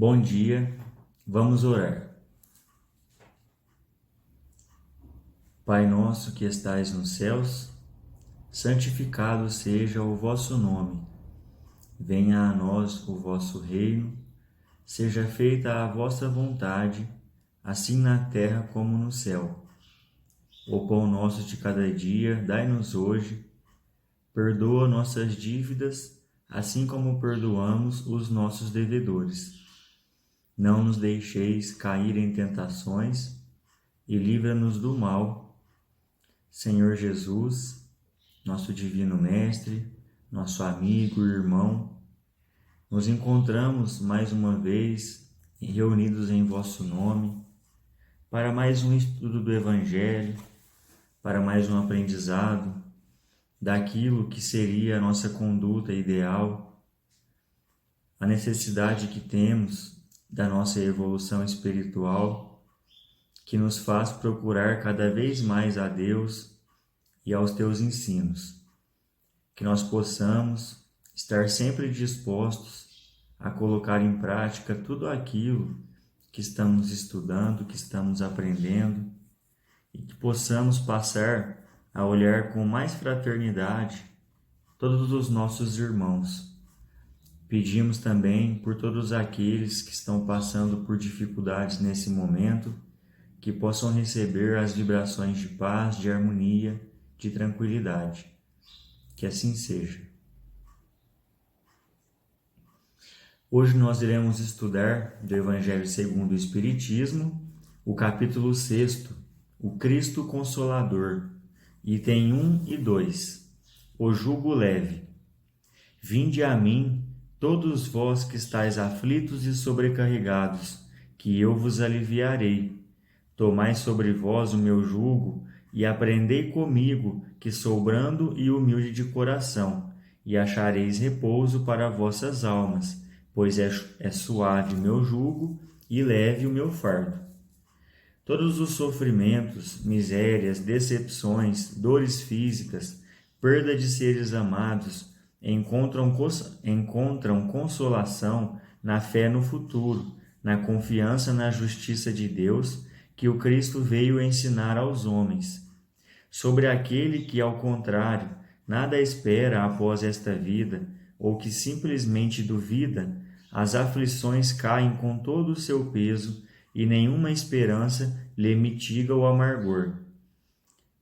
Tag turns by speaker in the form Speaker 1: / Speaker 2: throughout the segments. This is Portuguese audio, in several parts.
Speaker 1: Bom dia, vamos orar. Pai nosso que estais nos céus, santificado seja o vosso nome. Venha a nós o vosso reino, seja feita a vossa vontade, assim na terra como no céu. O pão nosso de cada dia dai-nos hoje, perdoa nossas dívidas, assim como perdoamos os nossos devedores. Não nos deixeis cair em tentações e livra-nos do mal. Senhor Jesus, nosso divino mestre, nosso amigo e irmão, nos encontramos mais uma vez reunidos em vosso nome para mais um estudo do Evangelho, para mais um aprendizado daquilo que seria a nossa conduta ideal, a necessidade que temos da nossa evolução espiritual, que nos faz procurar cada vez mais a Deus e aos teus ensinos. Que nós possamos estar sempre dispostos a colocar em prática tudo aquilo que estamos estudando, que estamos aprendendo, e que possamos passar a olhar com mais fraternidade todos os nossos irmãos. Pedimos também por todos aqueles que estão passando por dificuldades nesse momento, que possam receber as vibrações de paz, de harmonia, de tranquilidade. Que assim seja. Hoje nós iremos estudar do Evangelho segundo o Espiritismo, o capítulo 6, o Cristo Consolador, item 1 e 2, o jugo leve. Vinde a mim, todos vós que estáis aflitos e sobrecarregados, que eu vos aliviarei. Tomai sobre vós o meu jugo e aprendei comigo, que sou brando e humilde de coração, e achareis repouso para vossas almas, pois é suave o meu jugo e leve o meu fardo. Todos os sofrimentos, misérias, decepções, dores físicas, perda de seres amados, encontram consolação na fé no futuro, na confiança na justiça de Deus, que o Cristo veio ensinar aos homens. Sobre aquele que, ao contrário, nada espera após esta vida, ou que simplesmente duvida, as aflições caem com todo o seu peso e nenhuma esperança lhe mitiga o amargor.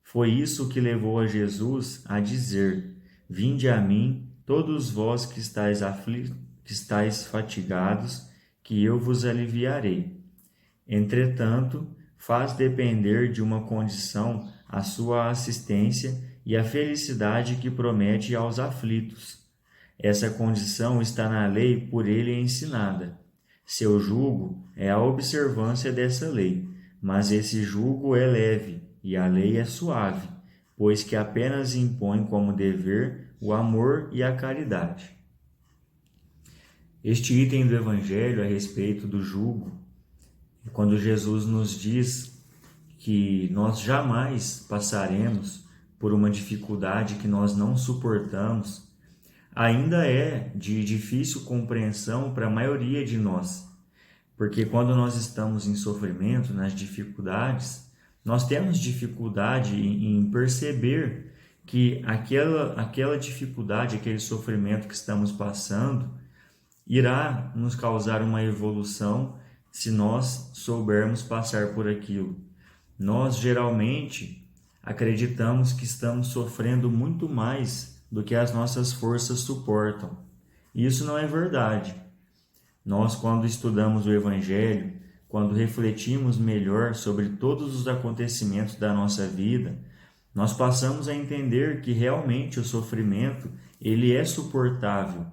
Speaker 1: Foi isso que levou a Jesus a dizer: Vinde a mim, todos vós que estáis fatigados, que eu vos aliviarei. Entretanto, faz depender de uma condição a sua assistência e a felicidade que promete aos aflitos. Essa condição está na lei por ele ensinada. Seu jugo é a observância dessa lei, mas esse jugo é leve e a lei é suave, pois que apenas impõe como dever o amor e a caridade. Este item do Evangelho a respeito do jugo, quando Jesus nos diz que nós jamais passaremos por uma dificuldade que nós não suportamos, ainda é de difícil compreensão para a maioria de nós, porque quando nós estamos em sofrimento, nas dificuldades, nós temos dificuldade em perceber que aquela dificuldade, aquele sofrimento que estamos passando, irá nos causar uma evolução se nós soubermos passar por aquilo. Nós geralmente acreditamos que estamos sofrendo muito mais do que as nossas forças suportam. E isso não é verdade. Nós, quando estudamos o Evangelho, quando refletimos melhor sobre todos os acontecimentos da nossa vida, nós passamos a entender que realmente o sofrimento ele é suportável,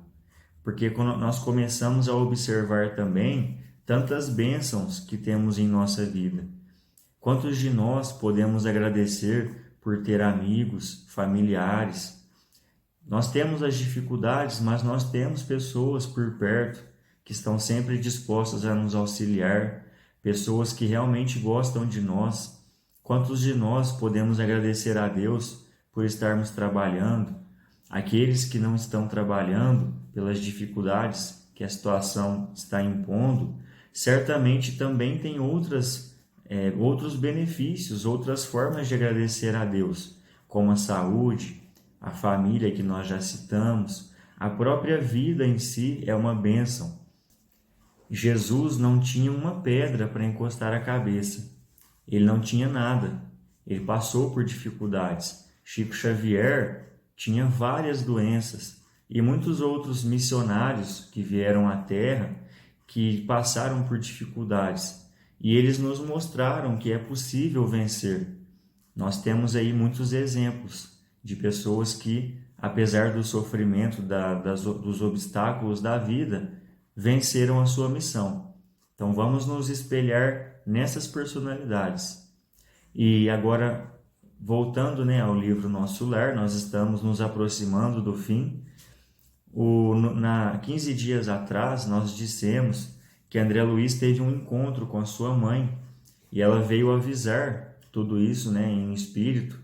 Speaker 1: porque quando nós começamos a observar também tantas bênçãos que temos em nossa vida. Quantos de nós podemos agradecer por ter amigos, familiares? Nós temos as dificuldades, mas nós temos pessoas por perto que estão sempre dispostas a nos auxiliar, pessoas que realmente gostam de nós. Quantos de nós podemos agradecer a Deus por estarmos trabalhando? Aqueles que não estão trabalhando pelas dificuldades que a situação está impondo, certamente também tem outros benefícios, outras formas de agradecer a Deus, como a saúde, a família que nós já citamos, a própria vida em si é uma bênção. Jesus não tinha uma pedra para encostar a cabeça, ele não tinha nada, ele passou por dificuldades. Chico Xavier tinha várias doenças e muitos outros missionários que vieram à Terra que passaram por dificuldades. E eles nos mostraram que é possível vencer. Nós temos aí muitos exemplos de pessoas que, apesar do sofrimento, dos obstáculos da vida, venceram a sua missão. Então vamos nos espelhar nessas personalidades. E agora, voltando, ao livro Nosso Lar, nós estamos nos aproximando do fim. 15 dias atrás, nós dissemos que André Luiz teve um encontro com a sua mãe e ela veio avisar tudo isso, em espírito,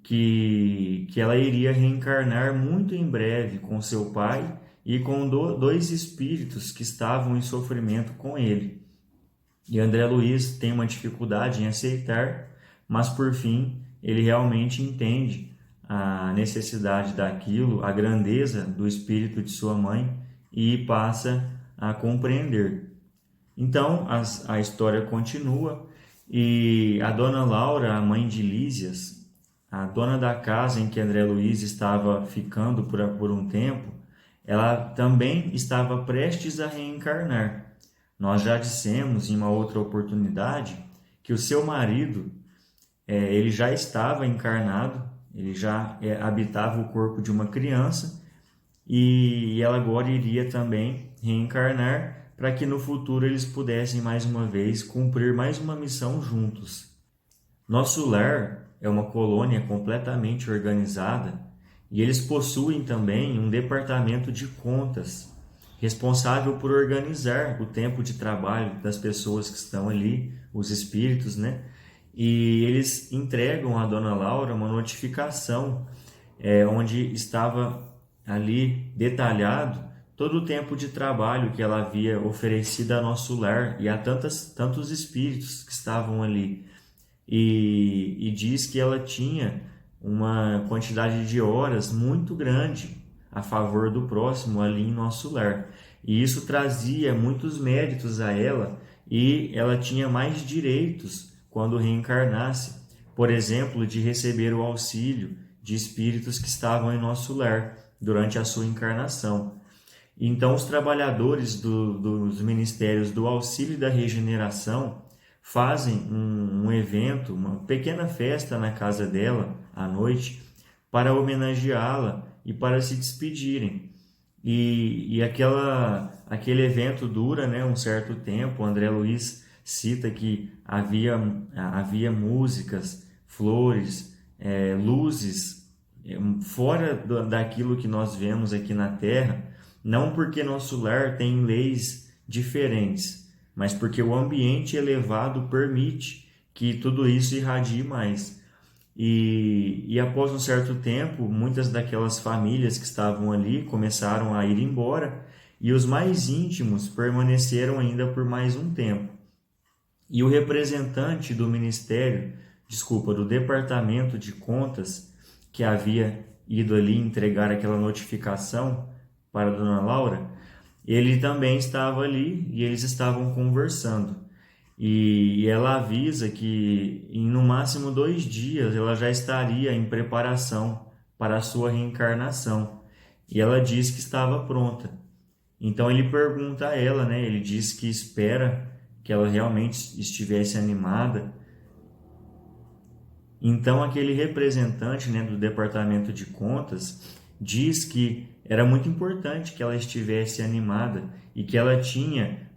Speaker 1: que ela iria reencarnar muito em breve com seu pai e com dois espíritos que estavam em sofrimento com ele. E André Luiz tem uma dificuldade em aceitar, mas por fim ele realmente entende a necessidade daquilo, a grandeza do espírito de sua mãe e passa a compreender. Então a história continua e a dona Laura, a mãe de Lísias, a dona da casa em que André Luiz estava ficando por um tempo, ela também estava prestes a reencarnar. Nós já dissemos em uma outra oportunidade que o seu marido, ele já estava encarnado, ele já habitava o corpo de uma criança e ela agora iria também reencarnar para que no futuro eles pudessem mais uma vez cumprir mais uma missão juntos. Nosso lar é uma colônia completamente organizada e eles possuem também um departamento de contas responsável por organizar o tempo de trabalho das pessoas que estão ali, os espíritos, E eles entregam à dona Laura uma notificação onde estava ali detalhado todo o tempo de trabalho que ela havia oferecido a Nosso Lar e a tantos espíritos que estavam ali. E diz que ela tinha uma quantidade de horas muito grande a favor do próximo ali em Nosso Lar. E isso trazia muitos méritos a ela e ela tinha mais direitos quando reencarnasse, por exemplo, de receber o auxílio de espíritos que estavam em Nosso Lar durante a sua encarnação. Então, os trabalhadores dos ministérios do auxílio e da regeneração fazem um evento, uma pequena festa na casa dela à noite para homenageá-la e para se despedirem. E aquele evento dura um certo tempo. André Luiz cita que havia músicas, flores, luzes, fora daquilo que nós vemos aqui na Terra, não porque Nosso Lar tem leis diferentes, mas porque o ambiente elevado permite que tudo isso irradie mais. E após um certo tempo, muitas daquelas famílias que estavam ali começaram a ir embora e os mais íntimos permaneceram ainda por mais um tempo. E o representante do do Departamento de Contas, que havia ido ali entregar aquela notificação para a dona Laura, ele também estava ali e eles estavam conversando. E ela avisa que em no máximo 2 dias ela já estaria em preparação para a sua reencarnação. E ela diz que estava pronta. Então ele pergunta a ela, ele diz que espera que ela realmente estivesse animada. Então aquele representante do Departamento de Contas diz que era muito importante que ela estivesse animada e que ela tinha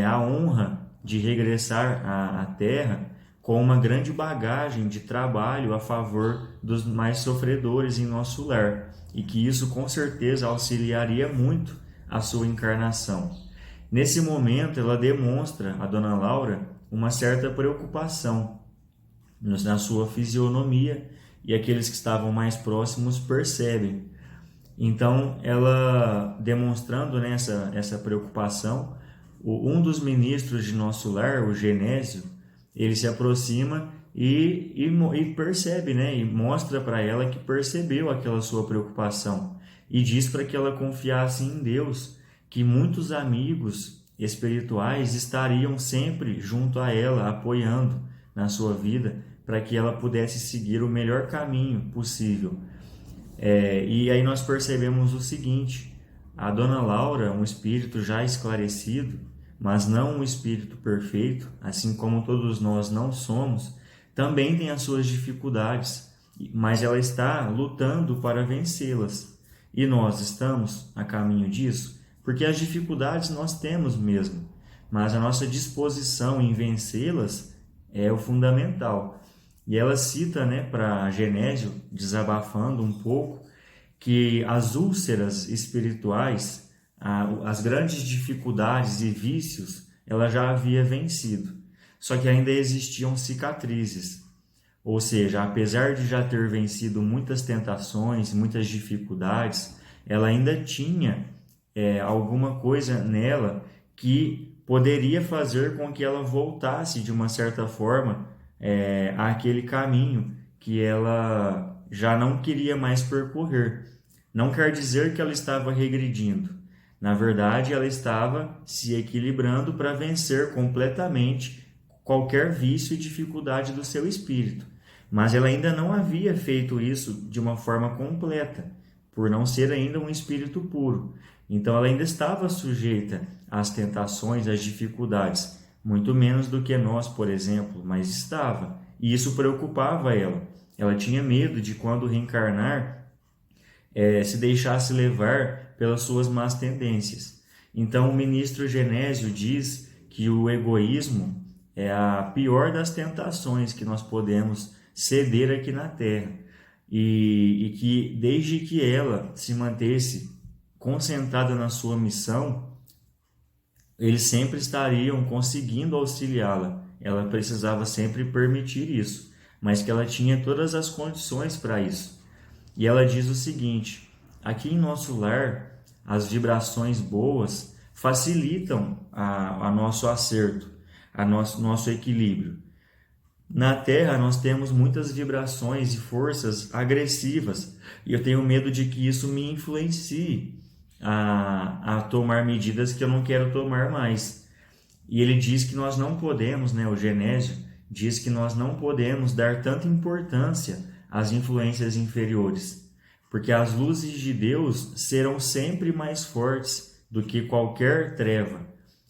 Speaker 1: a honra de regressar à Terra com uma grande bagagem de trabalho a favor dos mais sofredores em Nosso Lar e que isso com certeza auxiliaria muito a sua encarnação. Nesse momento ela demonstra a dona Laura uma certa preocupação na sua fisionomia e aqueles que estavam mais próximos percebem. Então, ela demonstrando, né, essa preocupação, um dos ministros de nosso lar, o Genésio, ele se aproxima e percebe, né, e mostra para ela que percebeu aquela sua preocupação e diz para que ela confiasse em Deus, que muitos amigos espirituais estariam sempre junto a ela, apoiando na sua vida, para que ela pudesse seguir o melhor caminho possível. E aí nós percebemos o seguinte: a dona Laura, um espírito já esclarecido, mas não um espírito perfeito, assim como todos nós não somos, também tem as suas dificuldades, mas ela está lutando para vencê-las. E nós estamos a caminho disso, porque as dificuldades nós temos mesmo, mas a nossa disposição em vencê-las é o fundamental. E ela cita, né, para Genésio, desabafando um pouco, que as úlceras espirituais, as grandes dificuldades e vícios, ela já havia vencido. Só que ainda existiam cicatrizes. Ou seja, apesar de já ter vencido muitas tentações, muitas dificuldades, ela ainda tinha alguma coisa nela que poderia fazer com que ela voltasse de uma certa forma àquele caminho que ela já não queria mais percorrer. Não quer dizer que ela estava regredindo. Na verdade, ela estava se equilibrando para vencer completamente qualquer vício e dificuldade do seu espírito. Mas ela ainda não havia feito isso de uma forma completa, por não ser ainda um espírito puro. Então ela ainda estava sujeita às tentações, às dificuldades, muito menos do que nós, por exemplo, mas estava. E isso preocupava ela. Ela tinha medo de, quando reencarnar, se deixasse levar pelas suas más tendências. Então o ministro Genésio diz que o egoísmo é a pior das tentações que nós podemos ceder aqui na Terra, e que desde que ela se mantesse concentrada na sua missão, eles sempre estariam conseguindo auxiliá-la. Ela precisava sempre permitir isso, mas que ela tinha todas as condições para isso. E ela diz o seguinte: aqui em nosso lar, as vibrações boas facilitam a nosso acerto, a nosso equilíbrio. Na Terra, nós temos muitas vibrações e forças agressivas, e eu tenho medo de que isso me influencie a tomar medidas que eu não quero tomar mais. E ele diz que nós não podemos, né, o Genésio diz que nós não podemos dar tanta importância às influências inferiores, porque as luzes de Deus serão sempre mais fortes do que qualquer treva.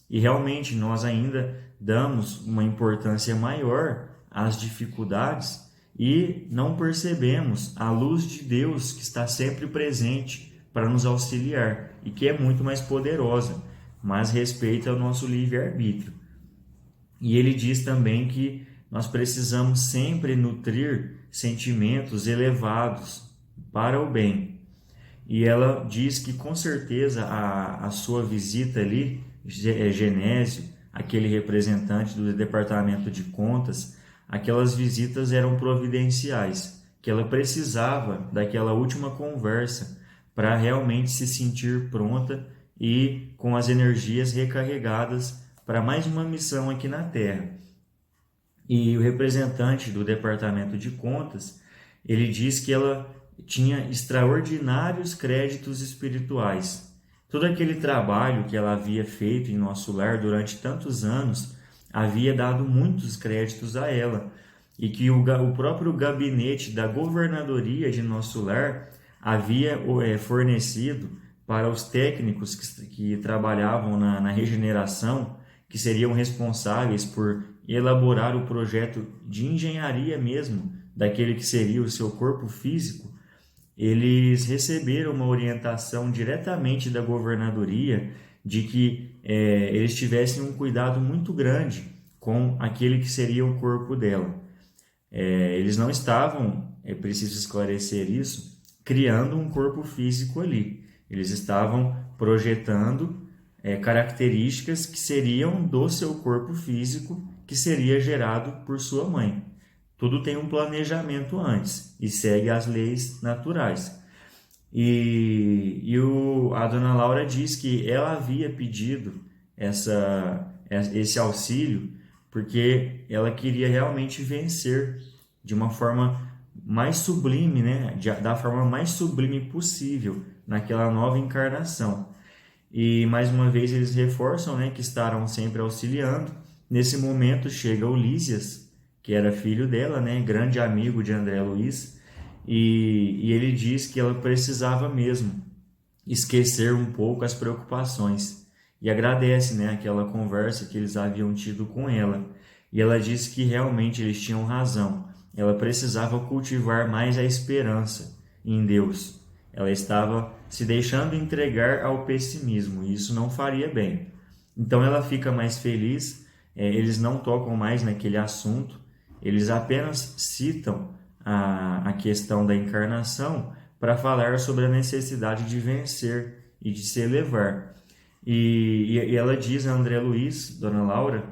Speaker 1: E realmente nós ainda damos uma importância maior às dificuldades e não percebemos a luz de Deus que está sempre presente para nos auxiliar e que é muito mais poderosa, mas respeita o nosso livre-arbítrio. E ele diz também que nós precisamos sempre nutrir sentimentos elevados para o bem. E ela diz que com certeza a sua visita ali, Genésio, aquele representante do Departamento de Contas, aquelas visitas eram providenciais, que ela precisava daquela última conversa para realmente se sentir pronta e com as energias recarregadas para mais uma missão aqui na Terra. E o representante do Departamento de Contas, ele diz que ela tinha extraordinários créditos espirituais. Todo aquele trabalho que ela havia feito em nosso lar durante tantos anos havia dado muitos créditos a ela, e que o próprio gabinete da governadoria de nosso lar havia fornecido para os técnicos que trabalhavam na regeneração, que seriam responsáveis por elaborar o projeto de engenharia mesmo, daquele que seria o seu corpo físico. Eles receberam uma orientação diretamente da governadoria de que eles tivessem um cuidado muito grande com aquele que seria o corpo dela. Eles não estavam, é preciso esclarecer isso, criando um corpo físico ali. Eles estavam projetando características que seriam do seu corpo físico, que seria gerado por sua mãe. Tudo tem um planejamento antes e segue as leis naturais. A dona Laura diz que ela havia pedido esse auxílio porque ela queria realmente vencer de uma forma mais sublime, né? Da forma mais sublime possível naquela nova encarnação. E mais uma vez eles reforçam, né, que estarão sempre auxiliando. Nesse momento chega o Lísias, que era filho dela, né, grande amigo de André Luiz, e ele diz que ela precisava mesmo esquecer um pouco as preocupações e agradece, né, aquela conversa que eles haviam tido com ela. E ela diz que realmente eles tinham razão. Ela precisava cultivar mais a esperança em Deus. Ela estava se deixando entregar ao pessimismo e isso não faria bem. Então ela fica mais feliz. Eles não tocam mais naquele assunto. Eles apenas citam a questão da encarnação para falar sobre a necessidade de vencer e de se elevar. E ela diz a André Luiz, Dona Laura,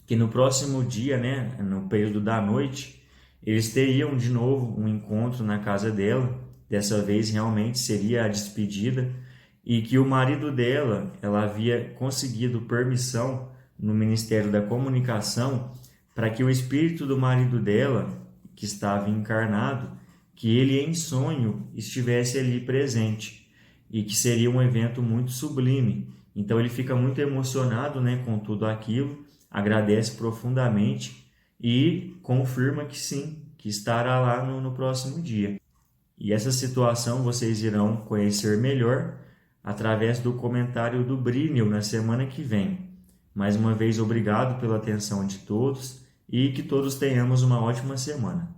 Speaker 1: que no próximo dia, né, no período da noite, eles teriam de novo um encontro na casa dela. Dessa vez realmente seria a despedida e que o marido dela, ela havia conseguido permissão no Ministério da Comunicação para que o espírito do marido dela, que estava encarnado, que ele em sonho estivesse ali presente e que seria um evento muito sublime. Então ele fica muito emocionado, né, com tudo aquilo, agradece profundamente e confirma que sim, que estará lá no próximo dia. E essa situação vocês irão conhecer melhor através do comentário do Brínio na semana que vem. Mais uma vez, obrigado pela atenção de todos e que todos tenhamos uma ótima semana.